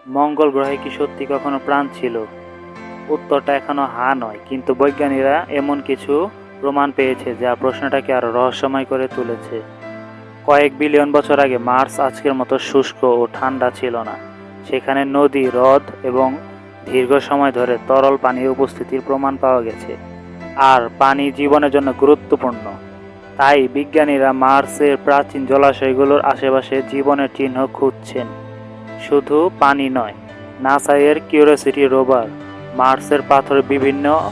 মঙ্গল গ্রহে কি সত্যি কখনো প্রাণ ছিল? উত্তরটা এখনো হ্যাঁ নয়, কিন্তু বৈজ্ঞানিকরা এমন কিছু প্রমাণ পেয়েছে যা প্রশ্নটাকে আরো রহস্যময় করে তুলেছে। কয়েক বিলিয়ন বছর আগে মার্স আজকের মতো শুষ্ক ও ঠান্ডা ছিল না। সেখানে নদী, হ্রদ এবং দীর্ঘ সময় ধরে তরল পানির উপস্থিতির প্রমাণ পাওয়া গেছে। আর পানি জীবনের জন্য গুরুত্বপূর্ণ। তাই বিজ্ঞানীরা মার্সের প্রাচীন জলাশয়গুলোর আশেপাশে জীবনের চিহ্ন খুঁজছেন। শুধু পানি নয়, নাসা এর কিউরিওসিটি রোভার মার্সের পাথরে বিভিন্ন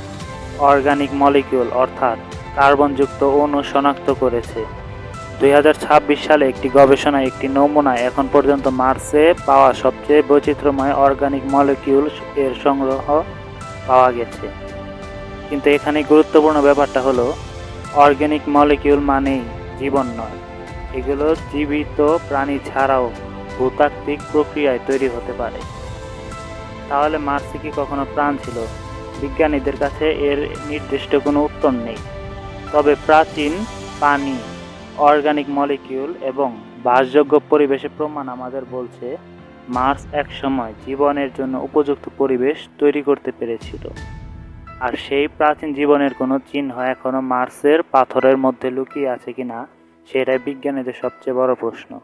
অর্গানিক মলিকিউল অর্থাৎ কার্বনযুক্ত অণু শনাক্ত করেছে। 2026 সালে একটি গবেষণায় একটি নমুনায় এখন পর্যন্ত মার্সে পাওয়া সবচেয়ে বৈচিত্র্যময় অর্গানিক মলিকিউল এর সংগ্রহ পাওয়া গেছে। কিন্তু এখানে গুরুত্বপূর্ণ ব্যাপারটা হলো, অর্গানিক মলিকিউল মানেই জীবন নয়। এগুলো জীবিত প্রাণী ছাড়াও ভূতাত্ত্বিক প্রক্রিয়ায় তৈরি হতে পারে। তাহলে মার্সে কি কখনো প্রাণ ছিল? বিজ্ঞানীদের কাছে এর নির্দিষ্ট কোনো উত্তর নেই। তবে প্রাচীন পানি, অর্গানিক মলিকিউল এবং বাসযোগ্য পরিবেশের প্রমাণ আমাদের বলছে মার্স একসময় জীবনের জন্য উপযুক্ত পরিবেশ তৈরি করতে পেরেছিল। আর সেই প্রাচীন জীবনের কোনো চিহ্ন এখনো মার্সের পাথরের মধ্যে লুকিয়ে আছে কিনা, সেটাই বিজ্ঞানীদের সবচেয়ে বড় প্রশ্ন।